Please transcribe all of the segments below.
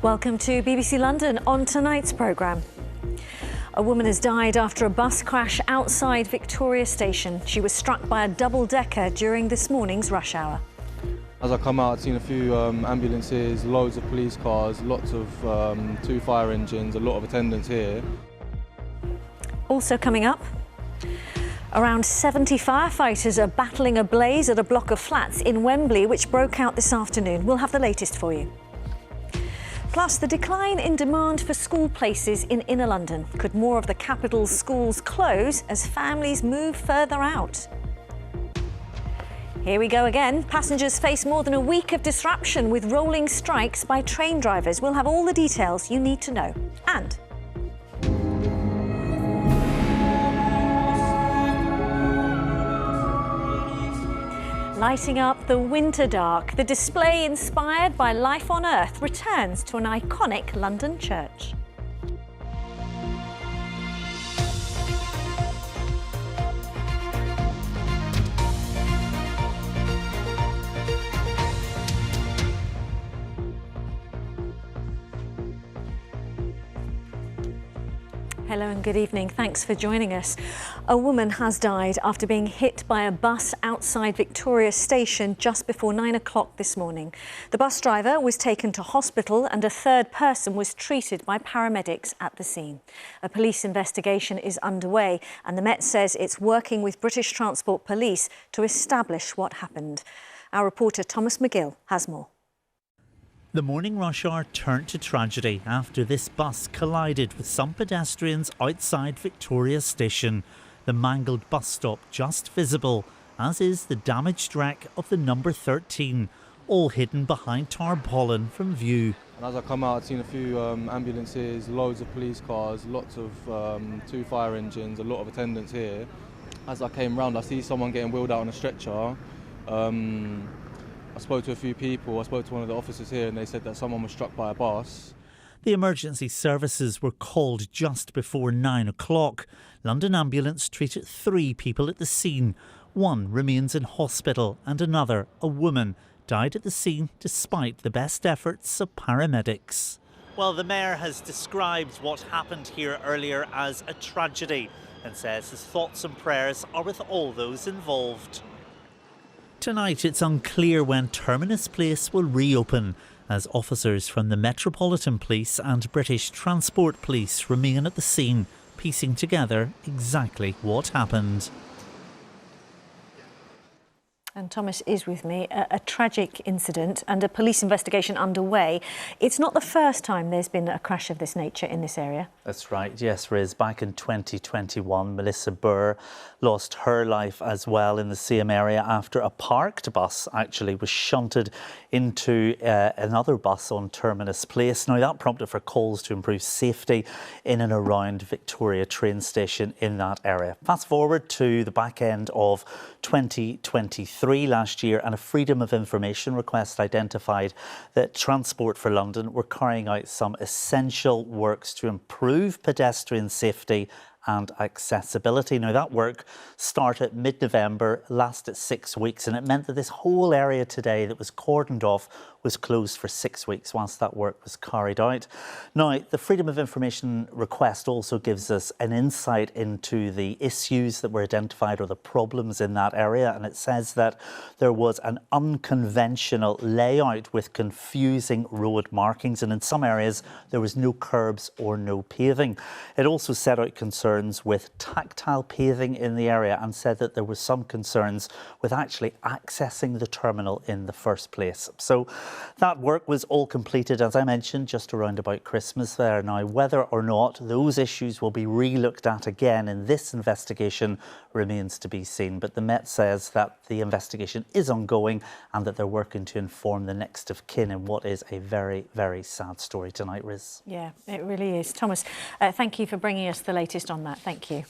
Welcome to BBC London on tonight's programme. A woman has died after a bus crash outside Victoria Station. She was struck by a double-decker during this morning's rush hour. As I come out, I've seen a few ambulances, loads of police cars, lots of 2 fire engines, a lot of attendants here. Also coming up, around 70 firefighters are battling a blaze at a block of flats in Wembley, which broke out this afternoon. We'll have the latest for you. Plus, the decline in demand for school places in inner London. Could more of the capital's schools close as families move further out? Here we go again. Passengers face more than a week of disruption with rolling strikes by train drivers. We'll have all the details you need to know. And lighting up the winter dark, the display inspired by life on Earth returns to an iconic London church. Hello and good evening. Thanks for joining us. A woman has died after being hit by a bus outside Victoria Station just before 9 o'clock this morning. The bus driver was taken to hospital and a third person was treated by paramedics at the scene. A police investigation is underway and the Met says it's working with British Transport Police to establish what happened. Our reporter Thomas McGill has more. The morning rush hour turned to tragedy after this bus collided with some pedestrians outside Victoria Station. The mangled bus stop just visible, as is the damaged wreck of the number 13, all hidden behind tarpaulin from view. And as I come out, I've seen a few ambulances, loads of police cars, lots of 2 fire engines, a lot of attendants here. As I came round, I see someone getting wheeled out on a stretcher. I spoke to a few people, I spoke to one of the officers here and they said that someone was struck by a bus. The emergency services were called just before 9 o'clock. London Ambulance treated 3 people at the scene. One remains in hospital and another, a woman, died at the scene despite the best efforts of paramedics. Well, the Mayor has described what happened here earlier as a tragedy and says his thoughts and prayers are with all those involved. Tonight, it's unclear when Terminus Place will reopen, as officers from the Metropolitan Police and British Transport Police remain at the scene, piecing together exactly what happened. And Thomas is with me. A tragic incident and a police investigation underway. It's not the first time there's been a crash of this nature in this area. That's right, yes, Riz. Back in 2021, Melissa Burr lost her life as well in the same area after a parked bus actually was shunted into another bus on Terminus Place. Now, that prompted for calls to improve safety in and around Victoria train station in that area. Fast forward to the back end of 2023 last year, and a Freedom of Information request identified that Transport for London were carrying out some essential works to improve pedestrian safety and accessibility. Now, that work started mid-November, lasted 6 weeks, and it meant that this whole area today that was cordoned off was closed for 6 weeks whilst that work was carried out. Now, the Freedom of Information request also gives us an insight into the issues that were identified or the problems in that area, and it says that there was an unconventional layout with confusing road markings, and in some areas there was no curbs or no paving. It also set out concerns with tactile paving in the area and said that there were some concerns with actually accessing the terminal in the first place. So that work was all completed, as I mentioned, just around about Christmas there. Now, whether or not those issues will be re-looked at again in this investigation remains to be seen. But the Met says that the investigation is ongoing and that they're working to inform the next of kin in what is a very, very sad story tonight, Riz. Yeah, it really is. Thomas, thank you for bringing us the latest on that. Thank you.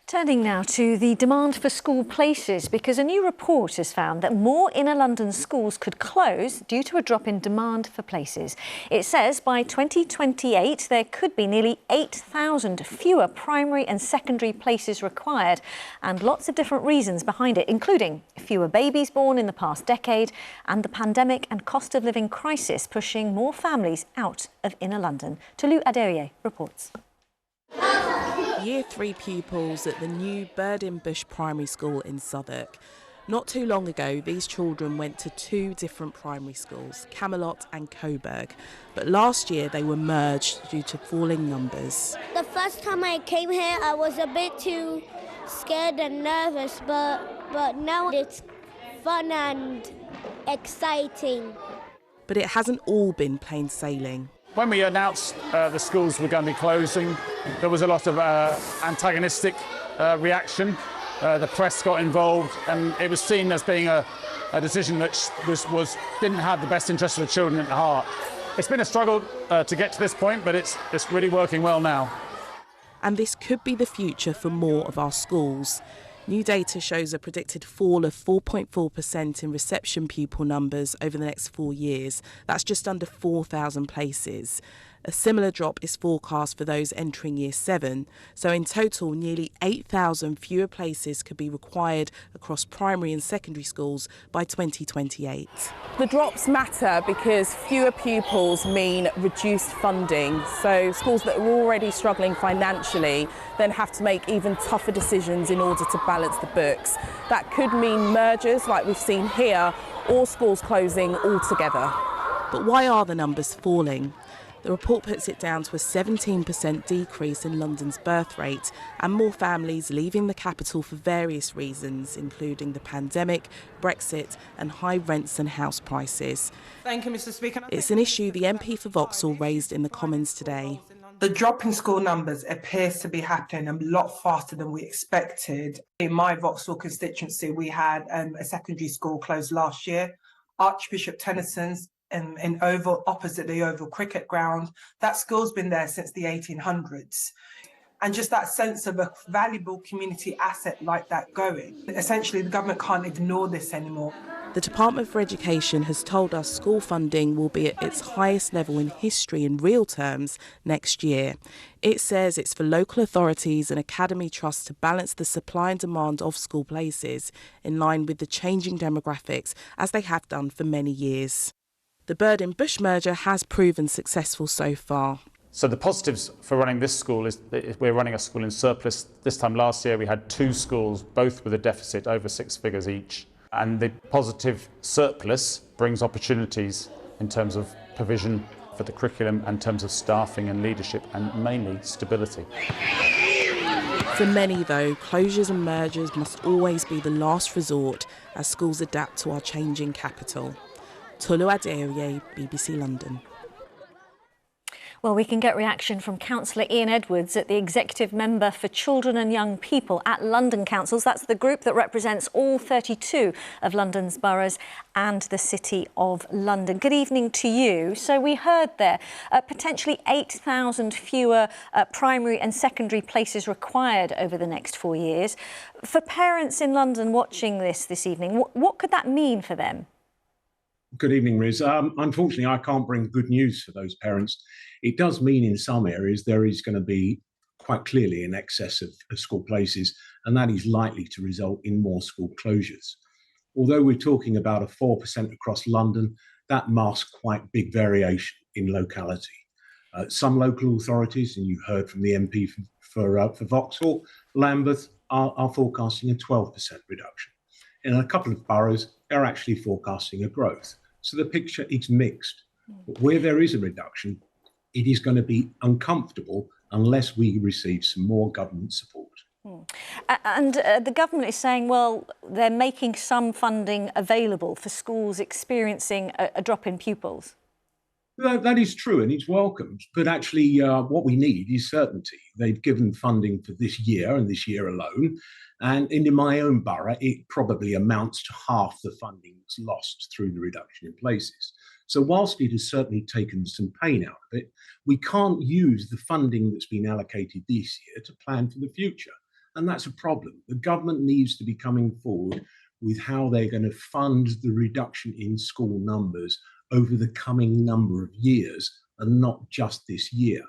Turning now to the demand for school places, because a new report has found that more inner London schools could close due to a drop in demand for places. It says by 2028 there could be nearly 8,000 fewer primary and secondary places required, and lots of different reasons behind it, including fewer babies born in the past decade and the pandemic and cost of living crisis pushing more families out of inner London. Tolu Adeoye reports. Year 3 pupils at the new Bush Primary School in Southwark. Not too long ago, these children went to 2 different primary schools, Camelot and Coburg. But last year they were merged due to falling numbers. The first time I came here, I was a bit too scared and nervous, but now it's fun and exciting. But it hasn't all been plain sailing. When we announced the schools were going to be closing, there was a lot of antagonistic reaction. The press got involved, and it was seen as being a decision that didn't have the best interest of the children at heart. It's been a struggle to get to this point, but it's really working well now. And this could be the future for more of our schools. New data shows a predicted fall of 4.4% in reception pupil numbers over the next 4 years. That's just under 4,000 places. A similar drop is forecast for those entering Year 7. So in total, nearly 8,000 fewer places could be required across primary and secondary schools by 2028. The drops matter because fewer pupils mean reduced funding. So schools that are already struggling financially then have to make even tougher decisions in order to balance the books. That could mean mergers like we've seen here, or schools closing altogether. But why are the numbers falling? The report puts it down to a 17% decrease in London's birth rate and more families leaving the capital for various reasons, including the pandemic, Brexit and high rents and house prices. Thank you, Mr. Speaker. It's an issue the MP for Vauxhall raised in the Commons today. The drop in school numbers appears to be happening a lot faster than we expected. In my Vauxhall constituency, we had a secondary school closed last year, Archbishop Tennyson's in Oval, opposite the Oval Cricket Ground. That school's been there since the 1800s. And just that sense of a valuable community asset like that going. Essentially, the government can't ignore this anymore. The Department for Education has told us school funding will be at its highest level in history in real terms next year. It says it's for local authorities and academy trusts to balance the supply and demand of school places in line with the changing demographics, as they have done for many years. The Bush merger has proven successful so far. So the positives for running this school is that we're running a school in surplus. This time last year we had 2 schools, both with a deficit over 6 figures each. And the positive surplus brings opportunities in terms of provision for the curriculum, in terms of staffing and leadership, and mainly stability. For many, though, closures and mergers must always be the last resort as schools adapt to our changing capital. Tolu Adeoye, BBC London. Well, we can get reaction from Councillor Ian Edwards at the Executive Member for Children and Young People at London Councils. That's the group that represents all 32 of London's boroughs and the City of London. Good evening to you. So we heard there potentially 8,000 fewer primary and secondary places required over the next 4 years. For parents in London watching this evening, what could that mean for them? Good evening, Riz. Unfortunately, I can't bring good news for those parents. It does mean in some areas there is going to be quite clearly an excess of school places, and that is likely to result in more school closures. Although we're talking about a 4% across London, that masks quite big variation in locality. Some local authorities, and you heard from the MP for Vauxhall, Lambeth, are forecasting a 12% reduction. In a couple of boroughs, they're actually forecasting a growth. So the picture is mixed. But where there is a reduction, it is going to be uncomfortable unless we receive some more government support. And the government is saying, well, they're making some funding available for schools experiencing a drop in pupils. That is true, and it's welcomed. But actually, what we need is certainty. They've given funding for this year and this year alone. And in my own borough, it probably amounts to half the funding that's lost through the reduction in places. So whilst it has certainly taken some pain out of it, we can't use the funding that's been allocated this year to plan for the future. and that's a problem. The government needs to be coming forward with how they're going to fund the reduction in school numbers over the coming number of years, and not just this year.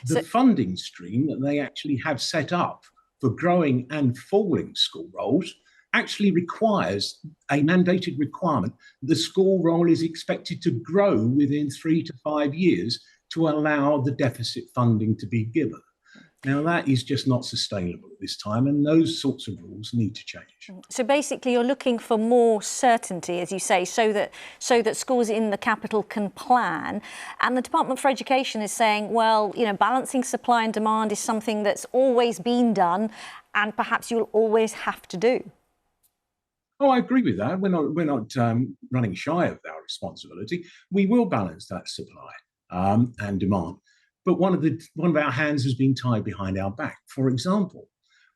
The funding stream that they actually have set up for growing and falling school rolls actually requires a mandated requirement. The school roll is expected to grow within 3 to 5 years to allow the deficit funding to be given. Now, that is just not sustainable at this time, and those sorts of rules need to change. So basically, you're looking for more certainty, as you say, so that schools in the capital can plan. And the Department for Education is saying, well, you know, balancing supply and demand is something that's always been done, and perhaps you'll always have to do. Oh, I agree with that. We're not running shy of our responsibility. We will balance that supply and demand. But one of our hands has been tied behind our back. For example,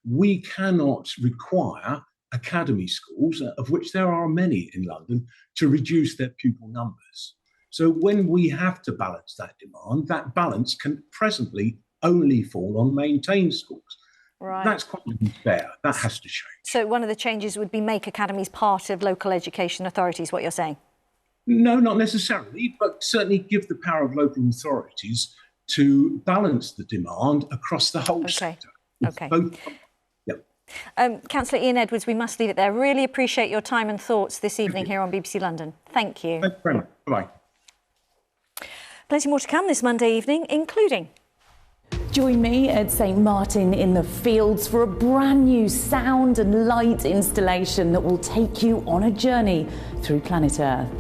we cannot require academy schools, of which there are many in London, to reduce their pupil numbers. So when we have to balance that demand, that balance can presently only fall on maintained schools. Right. That's quite unfair. That has to change. So one of the changes would be make academies part of local education authorities, what you're saying? No, not necessarily, but certainly give the power of local authorities to balance the demand across the whole sector. Okay. Councillor Ian Edwards, we must leave it there. Really appreciate your time and thoughts this evening here on BBC London. Thank you. Thank you very much. Bye-bye. Plenty more to come this Monday evening, including... Join me at St Martin in the Fields for a brand new sound and light installation that will take you on a journey through planet Earth.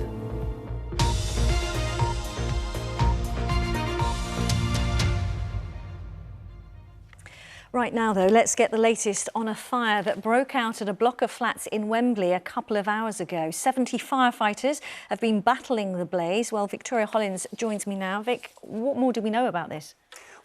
Right now, though, let's get the latest on a fire that broke out at a block of flats in Wembley a couple of hours ago. 70 firefighters have been battling the blaze. Well, Victoria Hollins joins me now. Vic, what more do we know about this?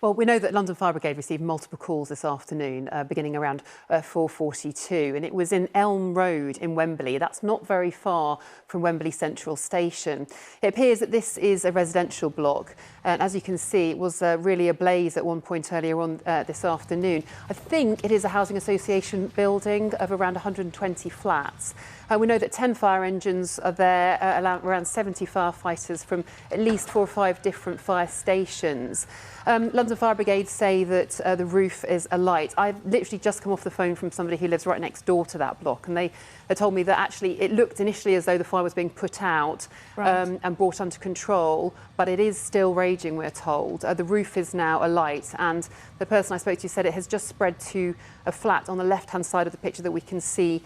Well, we know that London Fire Brigade received multiple calls this afternoon, beginning around 4:42, and it was in Elm Road in Wembley. That's not very far from Wembley Central Station. It appears that this is a residential block, and as you can see, it was really ablaze at one point earlier on this afternoon. I think it is a housing association building of around 120 flats. We know that 10 fire engines are there, around 70 firefighters from at least 4 or 5 different fire stations. London Fire Brigade say that the roof is alight. I've literally just come off the phone from somebody who lives right next door to that block, and they told me that actually it looked initially as though the fire was being put out and brought under control, but it is still raging, we're told. The roof is now alight, and the person I spoke to said it has just spread to a flat on the left-hand side of the picture that we can see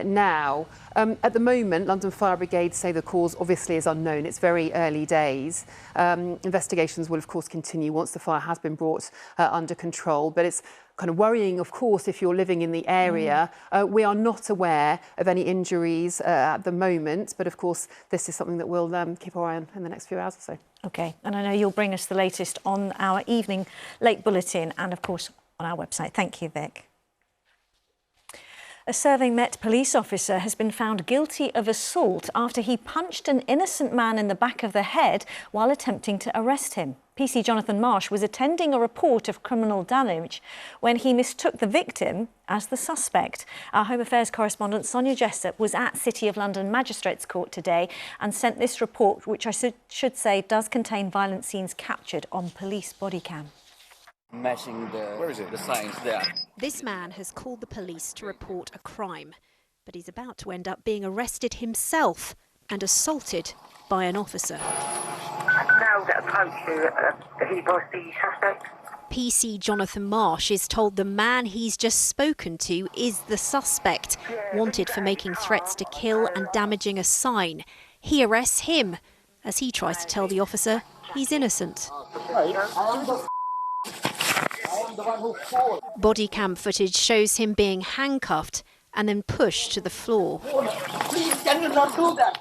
now. At the moment, London Fire Brigade say the cause obviously is unknown. It's very early days. Investigations will, of course, continue once the fire has been brought under control, but it's kind of worrying, of course, if you're living in the area. We are not aware of any injuries at the moment, but of course, this is something that we'll keep our eye on in the next few hours or so. OK, and I know you'll bring us the latest on our evening late bulletin and, of course, on our website. Thank you, Vic. A Serving Met police officer has been found guilty of assault after he punched an innocent man in the back of the head while attempting to arrest him. PC Jonathan Marsh was attending a report of criminal damage when he mistook the victim as the suspect. Our Home Affairs correspondent Sonia Jessup was at City of London Magistrates Court today and sent this report, which I should say does contain violent scenes captured on police body cam. Matching the signs there. This man has called the police to report a crime, but he's about to end up being arrested himself and assaulted by an officer. Now that approached you, he was the suspect. PC Jonathan Marsh is told the man he's just spoken to is the suspect, wanted for making threats to kill and damaging a sign. He arrests him as he tries to tell the officer he's innocent. Body cam footage shows him being handcuffed and then pushed to the floor. Please, can you not do that?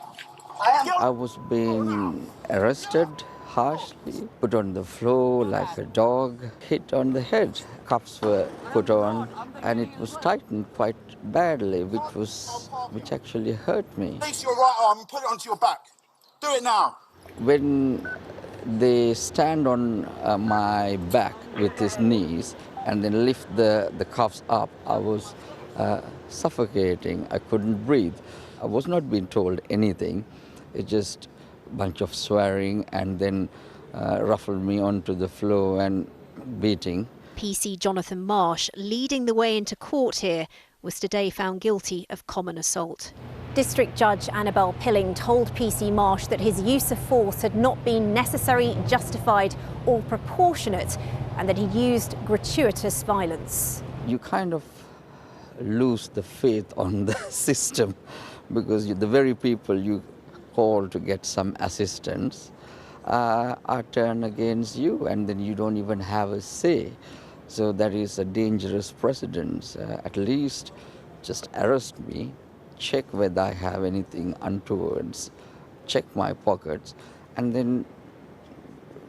I was being arrested harshly, put on the floor like a dog, hit on the head. Cuffs were put on and it was tightened quite badly, which actually hurt me. Place your right arm and put it onto your back. Do it now. When they stand on my back with his knees, and then lift the cuffs up. I was suffocating. I couldn't breathe. I was not being told anything. It just a bunch of swearing and then ruffled me onto the floor and beating. PC Jonathan Marsh, leading the way into court here, was today found guilty of common assault. District Judge Annabelle Pilling told PC Marsh that his use of force had not been necessary, justified or proportionate, and that he used gratuitous violence. You kind of lose the faith on the system because the very people you call to get some assistance are turned against you, and then you don't even have a say. So that is a dangerous precedent. At least just arrest me, check whether I have anything untoward, check my pockets, and then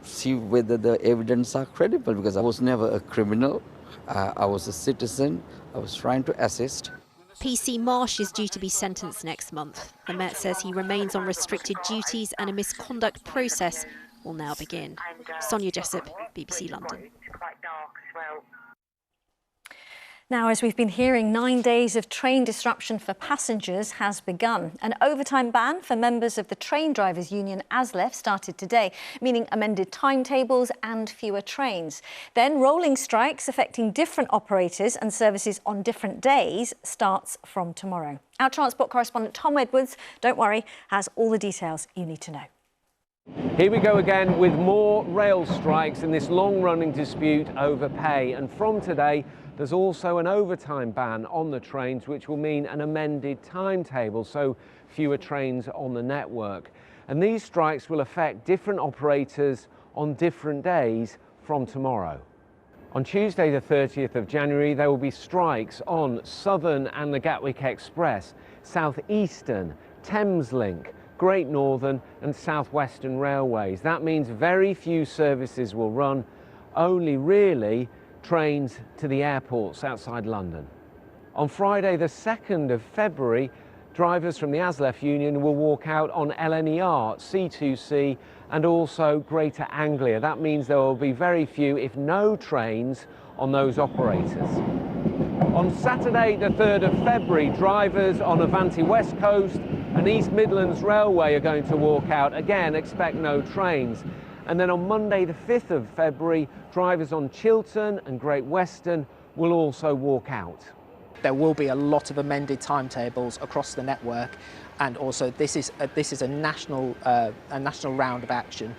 see whether the evidence are credible, because I was never a criminal. I was a citizen. I was trying to assist. PC Marsh is due to be sentenced next month. The Met says he remains on restricted duties and a misconduct process will now begin. Sonia Jessup, BBC London. Now, as we've been hearing, 9 days of train disruption for passengers has begun. An overtime ban for members of the train drivers' union Lateef started today, meaning amended timetables and fewer trains. Then rolling strikes affecting different operators and services on different days starts from tomorrow. Our transport correspondent Tom Edwards, don't worry, has all the details you need to know. Here we go again with more rail strikes in this long-running dispute over pay. And from today, there's also an overtime ban on the trains, which will mean an amended timetable, so fewer trains on the network. And these strikes will affect different operators on different days from tomorrow. On Tuesday, the 30th of January, there will be strikes on Southern and the Gatwick Express, South Eastern, Thameslink, Great Northern and South Western Railways. That means very few services will run, only really trains to the airports outside London. On Friday, the 2nd of February, drivers from the Lateef union will walk out on LNER, C2C and also Greater Anglia. That means there will be very few, if no, trains on those operators. On Saturday, the 3rd of February, drivers on Avanti West Coast and East Midlands Railway are going to walk out. Again, expect no trains. And then on Monday, the 5th of February, drivers on Chiltern and Great Western will also walk out. There will be a lot of amended timetables across the network, and also this is a national round of action.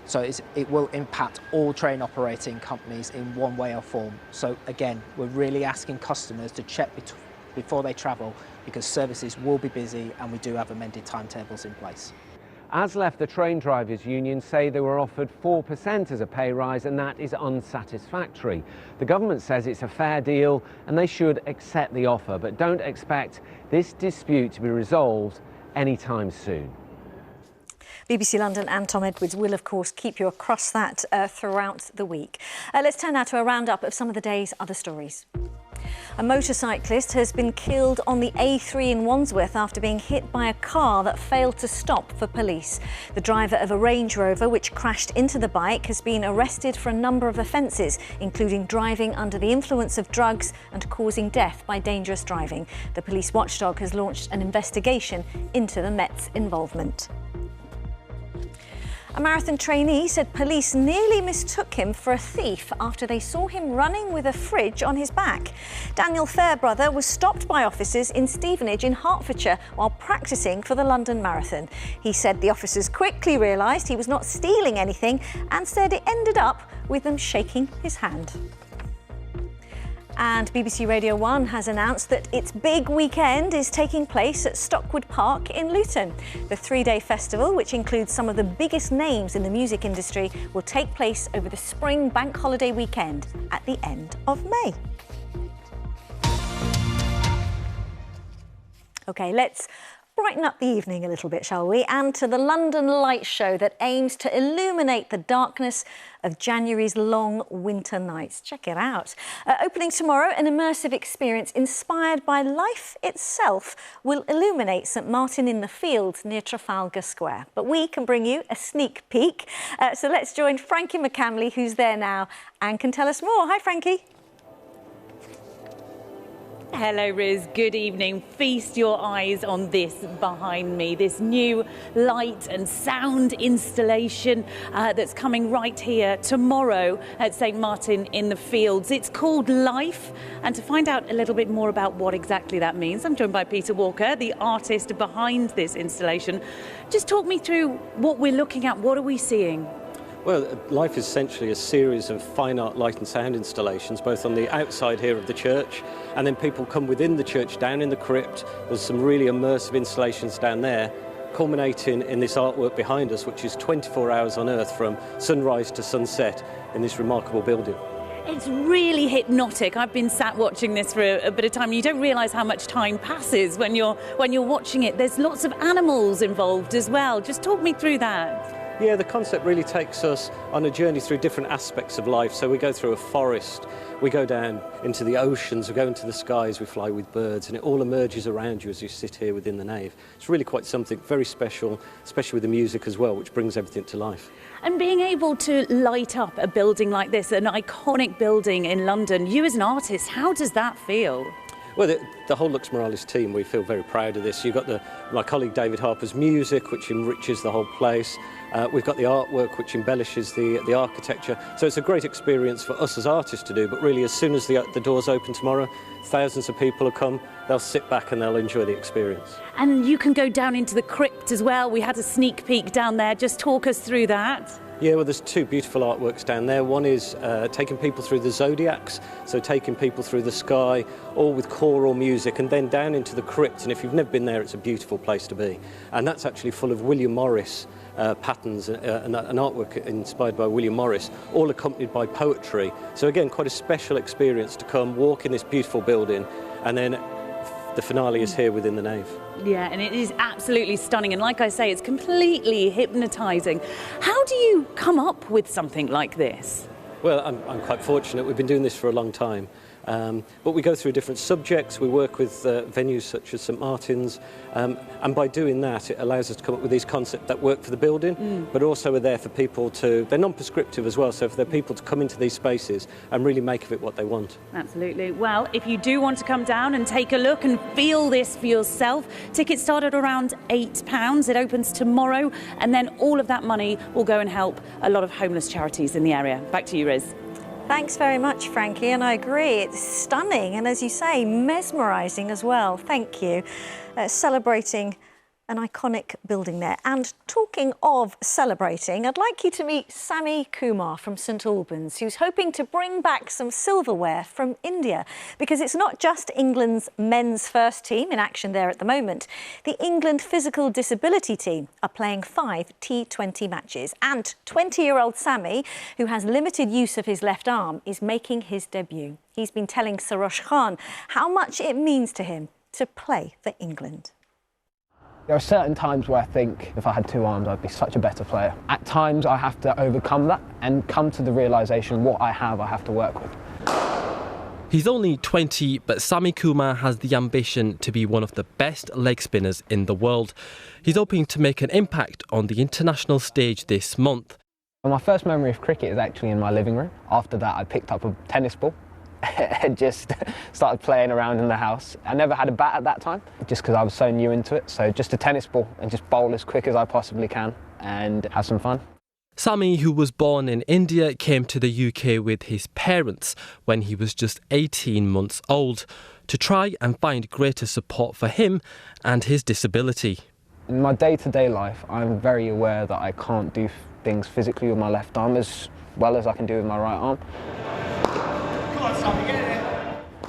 So it will impact all train operating companies in one way or form. So again, we're really asking customers to check before they travel, because services will be busy and we do have amended timetables in place. Lateef, the train drivers' union, say they were offered 4% as a pay rise, and that is unsatisfactory. The government says it's a fair deal and they should accept the offer, but don't expect this dispute to be resolved anytime soon. BBC London and Tom Edwards will, of course, keep you across that throughout the week. Let's turn now to a roundup of some of the day's other stories. A motorcyclist has been killed on the A3 in Wandsworth after being hit by a car that failed to stop for police. The driver of a Range Rover, which crashed into the bike, has been arrested for a number of offences, including driving under the influence of drugs and causing death by dangerous driving. The police watchdog has launched an investigation into the Met's involvement. A marathon trainee said police nearly mistook him for a thief after they saw him running with a fridge on his back. Daniel Fairbrother was stopped by officers in Stevenage in Hertfordshire while practising for the London Marathon. He said the officers quickly realised he was not stealing anything and said it ended up with them shaking his hand. And BBC Radio 1 has announced that its big weekend is taking place at Stockwood Park in Luton. The three-day festival, which includes some of the biggest names in the music industry, will take place over the spring bank holiday weekend at the end of May. OK, let's brighten up the evening a little bit, shall we? And to the London Light Show that aims to illuminate the darkness of January's long winter nights. Check it out. Opening tomorrow, an immersive experience inspired by life itself will illuminate St Martin in the Fields near Trafalgar Square. But we can bring you a sneak peek. So let's join Frankie McCamley, who's there now and can tell us more. Hi, Frankie. Hello, Riz. Good evening. Feast your eyes on this behind me, this new light and sound installation that's coming right here tomorrow at St Martin in the Fields. It's called Life, and to find out a little bit more about what exactly that means, I'm joined by Peter Walker, the artist behind this installation. Just talk me through what we're looking at. What are we seeing? Well, Life is essentially a series of fine art light and sound installations, both on the outside here of the church, and then people come within the church, down in the crypt. There's some really immersive installations down there, culminating in this artwork behind us, which is 24 hours on Earth from sunrise to sunset in this remarkable building. It's really hypnotic. I've been sat watching this for a bit of time. You don't realise how much time passes when you're watching it. There's lots of animals involved as well. Just talk me through that. Yeah, the concept really takes us on a journey through different aspects of life. So we go through a forest, we go down into the oceans, we go into the skies, we fly with birds, and it all emerges around you as you sit here within the nave. It's really quite something very special, especially with the music as well, which brings everything to life. And being able to light up a building like this, an iconic building in London, you as an artist, how does that feel? Well, the whole Lux Moralis team, we feel very proud of this. You've got my colleague David Harper's music, which enriches the whole place. We've got the artwork, which embellishes the architecture. So it's a great experience for us as artists to do, but really as soon as the doors open tomorrow, thousands of people will come, they'll sit back and they'll enjoy the experience. And you can go down into the crypt as well. We had a sneak peek down there. Just talk us through that. Yeah, well, there's two beautiful artworks down there. One is taking people through the zodiacs, so taking people through the sky, all with choral music, and then down into the crypt. And if you've never been there, it's a beautiful place to be. And that's actually full of William Morris patterns, an artwork inspired by William Morris, all accompanied by poetry. So again, quite a special experience to come, walk in this beautiful building, and then the finale is here within the nave. Yeah, and it is absolutely stunning. And like I say, it's completely hypnotising. How do you come up with something like this? Well, I'm quite fortunate. We've been doing this for a long time. But we go through different subjects. We work with venues such as St Martin's. And by doing that, it allows us to come up with these concepts that work for the building, but also are there for people to... They're non-prescriptive as well, so for people to come into these spaces and really make of it what they want. Absolutely. Well, if you do want to come down and take a look and feel this for yourself, tickets start at around £8. It opens tomorrow, and then all of that money will go and help a lot of homeless charities in the area. Back to you, Riz. Thanks very much, Frankie, and I agree. It's stunning and, as you say, mesmerising as well. Thank you. Celebrating an iconic building there. And talking of celebrating, I'd like you to meet Sami Kumar from St Albans, who's hoping to bring back some silverware from India, because it's not just England's men's first team in action there at the moment. The England physical disability team are playing 5 T20 matches, and 20-year-old Sami, who has limited use of his left arm, is making his debut. He's been telling Sarosh Khan how much it means to him to play for England. There are certain times where I think if I had 2 arms, I'd be such a better player. At times, I have to overcome that and come to the realisation what I have to work with. He's only 20, but Sami Kumar has the ambition to be one of the best leg spinners in the world. He's hoping to make an impact on the international stage this month. My first memory of cricket is actually in my living room. After that, I picked up a tennis ball and just started playing around in the house. I never had a bat at that time, just because I was so new into it. So just a tennis ball and just bowl as quick as I possibly can and have some fun. Sami, who was born in India, came to the UK with his parents when he was just 18 months old to try and find greater support for him and his disability. In my day-to-day life, I'm very aware that I can't do things physically with my left arm as well as I can do with my right arm.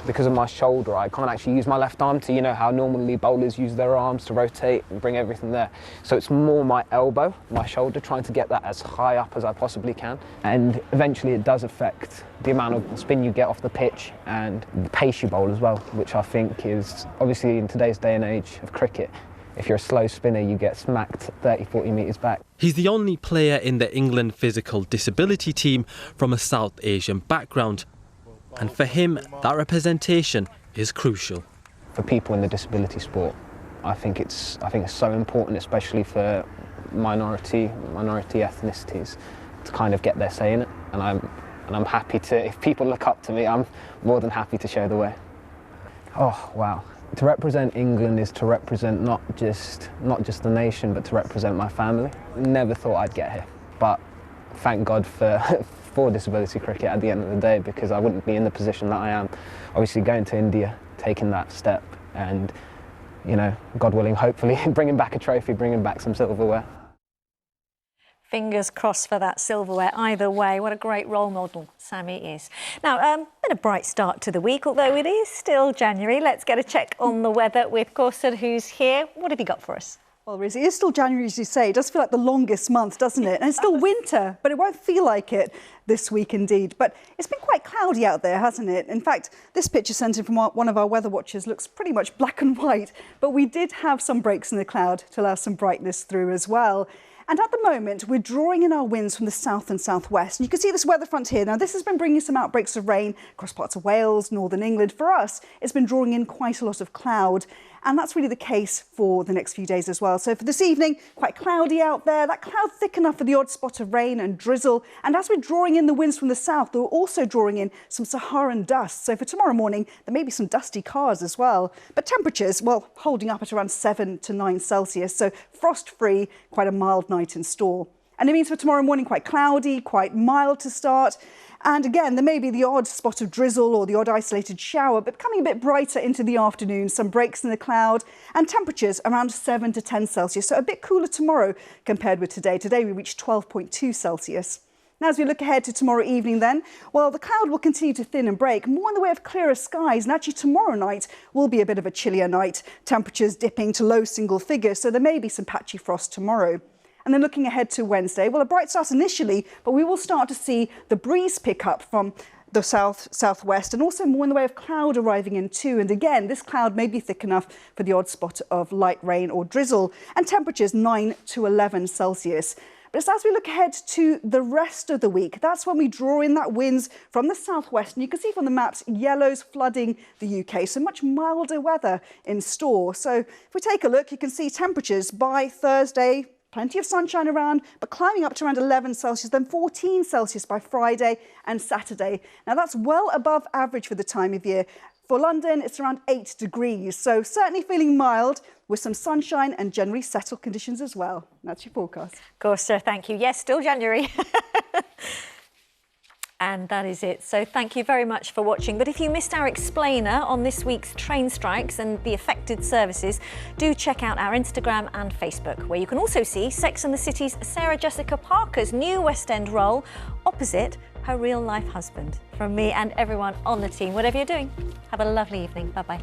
Because of my shoulder, I can't actually use my left arm to, you know, how normally bowlers use their arms to rotate and bring everything there. So it's more my elbow, my shoulder, trying to get that as high up as I possibly can. And eventually it does affect the amount of spin you get off the pitch and the pace you bowl as well, which I think is, obviously in today's day and age of cricket, if you're a slow spinner, you get smacked 30, 40 metres back. He's the only player in the England physical disability team from a South Asian background. And for him, that representation is crucial. For people in the disability sport, I think it's so important, especially for minority ethnicities, to kind of get their say in it. And I'm happy to, if people look up to me, I'm more than happy to show the way. Oh, wow. To represent England is to represent not just the nation, but to represent my family. Never thought I'd get here, but thank God for disability cricket at the end of the day, because I wouldn't be in the position that I am. Obviously going to India, taking that step and, you know, God willing, hopefully bringing back a trophy, bringing back some silverware. Fingers crossed for that silverware. Either way, what a great role model Sammy is. Now, been a bright start to the week, although it is still January. Let's get a check on the weather with Corson, who's here. What have you got for us? Well, Riz, it is still January, as you say. It does feel like the longest month, doesn't it? And it's still winter, but it won't feel like it this week indeed. But it's been quite cloudy out there, hasn't it? In fact, this picture sent in from one of our weather watchers looks pretty much black and white, but we did have some breaks in the cloud to allow some brightness through as well. And at the moment, we're drawing in our winds from the south and southwest. And you can see this weather front here. Now, this has been bringing some outbreaks of rain across parts of Wales, northern England. For us, it's been drawing in quite a lot of cloud. And that's really the case for the next few days as well. So for this evening, quite cloudy out there. That cloud thick enough for the odd spot of rain and drizzle. And as we're drawing in the winds from the south, we're also drawing in some Saharan dust. So for tomorrow morning, there may be some dusty cars as well. But temperatures, well, holding up at around 7 to 9 Celsius. So frost-free, quite a mild night in store. And it means for tomorrow morning, quite cloudy, quite mild to start. And again, there may be the odd spot of drizzle or the odd isolated shower, but becoming a bit brighter into the afternoon, some breaks in the cloud and temperatures around 7 to 10 Celsius. So a bit cooler tomorrow compared with today. Today we reached 12.2 Celsius. Now, as we look ahead to tomorrow evening then, well, the cloud will continue to thin and break, more in the way of clearer skies. And actually tomorrow night will be a bit of a chillier night, temperatures dipping to low single figures. So there may be some patchy frost tomorrow. And then looking ahead to Wednesday, well, a bright start initially, but we will start to see the breeze pick up from the southwest and also more in the way of cloud arriving in too. And again, this cloud may be thick enough for the odd spot of light rain or drizzle, and temperatures 9 to 11 Celsius. But it's as we look ahead to the rest of the week, that's when we draw in that winds from the southwest. And you can see from the maps, yellows flooding the UK, so much milder weather in store. So if we take a look, you can see temperatures by Thursday, plenty of sunshine around, but climbing up to around 11 Celsius, then 14 Celsius by Friday and Saturday. Now, that's well above average for the time of year. For London, it's around 8 degrees, so certainly feeling mild with some sunshine and generally settled conditions as well. That's your forecast. Of course, sir, thank you. Yes, still January. And that is it. So thank you very much for watching. But if you missed our explainer on this week's train strikes and the affected services, do check out our Instagram and Facebook, where you can also see Sex and the City's Sarah Jessica Parker's new West End role opposite her real-life husband. From me and everyone on the team, whatever you're doing, have a lovely evening. Bye-bye.